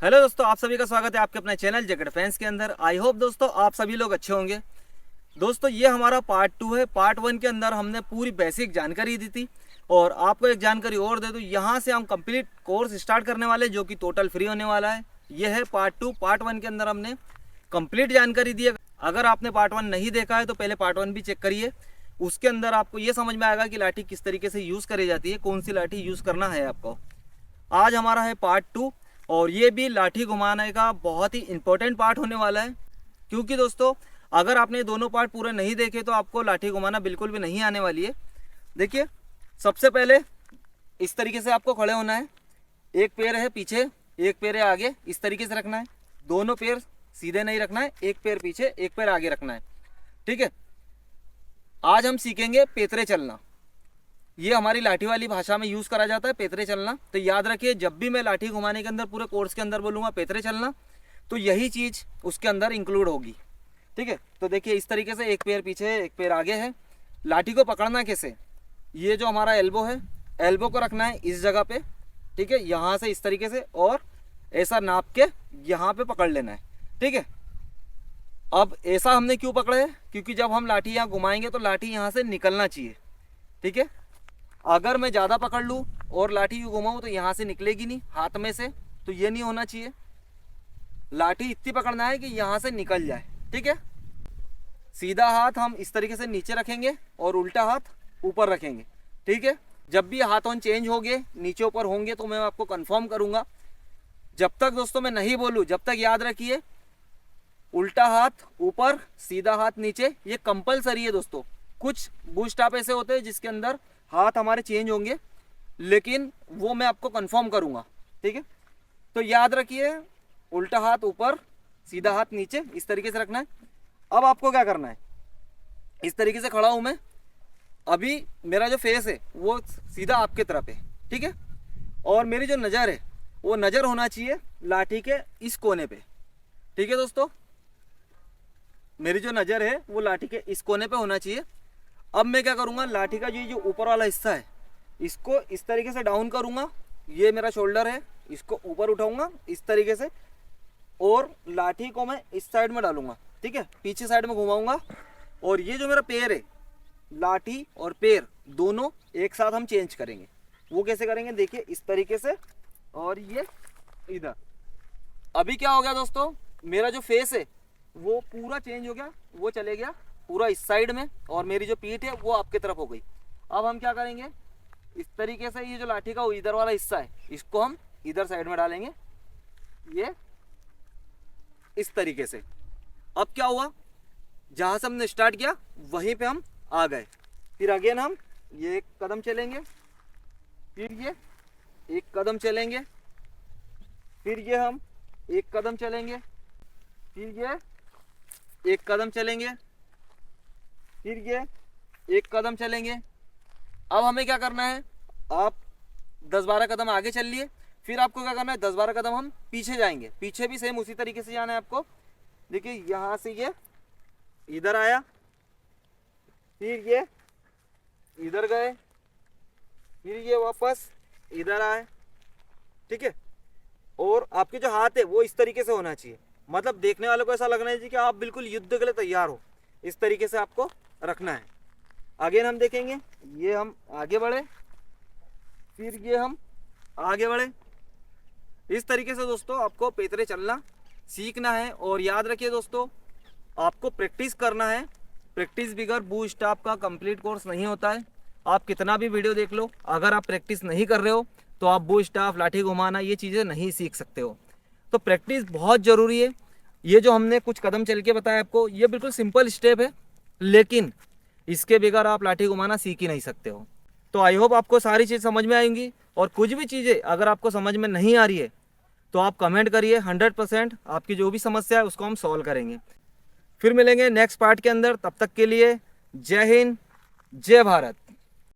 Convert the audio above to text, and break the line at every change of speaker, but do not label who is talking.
Hello दोस्तों, आप सभी का स्वागत है आपके अपने चैनल जैकेट फैंस के अंदर। आई होप दोस्तों आप सभी लोग अच्छे होंगे। दोस्तों ये हमारा पार्ट 2 है। पार्ट 1 के अंदर हमने पूरी बेसिक जानकारी दी थी और आपको एक जानकारी और दे दूँ, यहाँ से हम कंप्लीट कोर्स स्टार्ट करने वाले जो कि टोटल फ्री होने वाला है। ये है पार्ट 2। पार्ट 1 के अंदर हमने कंप्लीट जानकारी दी है। अगर आपने पार्ट 1 नहीं देखा है तो पहले पार्ट 1 भी चेक करिए। उसके अंदर आपको ये समझ में आएगा कि लाठी किस तरीके से यूज़ करी जाती है, कौन सी लाठी यूज़ करना है आपको। आज हमारा है पार्ट 2 और ये भी लाठी घुमाने का बहुत ही इंपॉर्टेंट पार्ट होने वाला है, क्योंकि दोस्तों अगर आपने दोनों पार्ट पूरे नहीं देखे तो आपको लाठी घुमाना बिल्कुल भी नहीं आने वाली है। देखिए, सबसे पहले इस तरीके से आपको खड़े होना है। एक पैर है पीछे, एक पैर है आगे, इस तरीके से रखना है। दोनों पैर सीधे नहीं रखना है, एक पैर पीछे एक पैर आगे रखना है। ठीक है। आज हम सीखेंगे पेतरे चलना। ये हमारी लाठी वाली भाषा में यूज़ करा जाता है, पेतरे चलना। तो याद रखिए, जब भी मैं लाठी घुमाने के अंदर पूरे कोर्स के अंदर बोलूँगा पेतरे चलना, तो यही चीज़ उसके अंदर इंक्लूड होगी। ठीक है। तो देखिए, इस तरीके से एक पैर पीछे है, एक पैर आगे है। लाठी को पकड़ना कैसे, ये जो हमारा एल्बो है, एल्बो को रखना है इस जगह पे। ठीक है, यहाँ से इस तरीके से और ऐसा नाप के यहाँ पे पकड़ लेना है। ठीक है। अब ऐसा हमने क्यों पकड़ा है, क्योंकि जब हम लाठी यहाँ घुमाएंगे तो लाठी यहाँ से निकलना चाहिए। ठीक है। अगर मैं ज़्यादा पकड़ लूँ और लाठी यूँ घुमाऊँ तो यहाँ से निकलेगी नहीं हाथ में से, तो ये नहीं होना चाहिए। लाठी इतनी पकड़ना है कि यहाँ से निकल जाए। ठीक है। सीधा हाथ हम इस तरीके से नीचे रखेंगे और उल्टा हाथ ऊपर रखेंगे। ठीक है। जब भी हाथ ऑन चेंज होंगे, नीचे ऊपर होंगे, तो मैं आपको कंफर्म करूँगा। जब तक दोस्तों मैं नहीं बोलूँ, जब तक याद रखिए, उल्टा हाथ ऊपर, सीधा हाथ नीचे, ये कंपलसरी है दोस्तों। कुछ बूस्ट आप ऐसे होते हैं जिसके अंदर हाथ हमारे चेंज होंगे, लेकिन वो मैं आपको कंफर्म करूँगा। ठीक है। तो याद रखिए, उल्टा हाथ ऊपर, सीधा हाथ नीचे, इस तरीके से रखना है। अब आपको क्या करना है, इस तरीके से खड़ा हूँ मैं। अभी मेरा जो फेस है वो सीधा आपके तरफ है। ठीक है। और मेरी जो नज़र है वो नज़र होना चाहिए लाठी के इस कोने पे। ठीक है दोस्तों, मेरी जो नज़र है वो लाठी के इस कोने पे होना चाहिए। अब मैं क्या करूँगा, लाठी का जो ऊपर वाला हिस्सा है इसको इस तरीके से डाउन करूँगा। ये मेरा शोल्डर है, इसको ऊपर उठाऊँगा इस तरीके से और लाठी को मैं इस साइड में डालूँगा। ठीक है। पीछे साइड में घुमाऊँगा और ये जो मेरा पैर है, लाठी और पैर दोनों एक साथ हम चेंज करेंगे। वो कैसे करेंगे, देखिए, इस तरीके से और ये इधर। अभी क्या हो गया दोस्तों, मेरा जो फेस है वो पूरा चेंज हो गया, वो चले गया पूरा इस साइड में और मेरी जो पीठ है वो आपकी तरफ हो गई। अब हम क्या करेंगे, इस तरीके से ये जो लाठी का इधर वाला हिस्सा है इसको हम इधर साइड में डालेंगे, ये इस तरीके से। अब क्या हुआ, जहाँ से हमने स्टार्ट किया वहीं पे हम आ गए। फिर अगेन हम ये एक कदम चलेंगे, फिर ये एक कदम चलेंगे, फिर ये हम एक कदम चलेंगे, फिर ये एक कदम चलेंगे, फिर ये एक कदम चलेंगे। अब हमें क्या करना है, आप 10-12 कदम आगे चल लिए, फिर आपको क्या करना है, 10-12 कदम हम पीछे जाएंगे। पीछे भी सेम उसी तरीके से जाना है आपको। देखिए, यहाँ से ये इधर आया, फिर ये इधर गए, फिर ये वापस इधर आए। ठीक है। और आपके जो हाथ है वो इस तरीके से होना चाहिए, मतलब देखने वालों को ऐसा लगना चाहिए कि आप बिल्कुल युद्ध के लिए तैयार हो। इस तरीके से आपको रखना है। अगेन हम देखेंगे, ये हम आगे बढ़े, फिर ये हम आगे बढ़े। इस तरीके से दोस्तों आपको पेतरे चलना सीखना है। और याद रखिए दोस्तों, आपको प्रैक्टिस करना है। प्रैक्टिस बिगर बूस्ट आपका कंप्लीट कोर्स नहीं होता है। आप कितना भी वीडियो देख लो, अगर आप प्रैक्टिस नहीं कर रहे हो तो आप बूस्ट ऑफ, लाठी घुमाना, ये चीज़ें नहीं सीख सकते हो। तो प्रैक्टिस बहुत ज़रूरी है। ये जो हमने कुछ कदम चल के बताया आपको, ये बिल्कुल सिंपल स्टेप है, लेकिन इसके बगैर आप लाठी घुमाना सीख ही नहीं सकते हो। तो आई होप आपको सारी चीज़ समझ में आएंगी। और कुछ भी चीज़ें अगर आपको समझ में नहीं आ रही है तो आप कमेंट करिए, 100% आपकी जो भी समस्या है उसको हम सॉल्व करेंगे। फिर मिलेंगे नेक्स्ट पार्ट के अंदर। तब तक के लिए जय हिंद, जय भारत।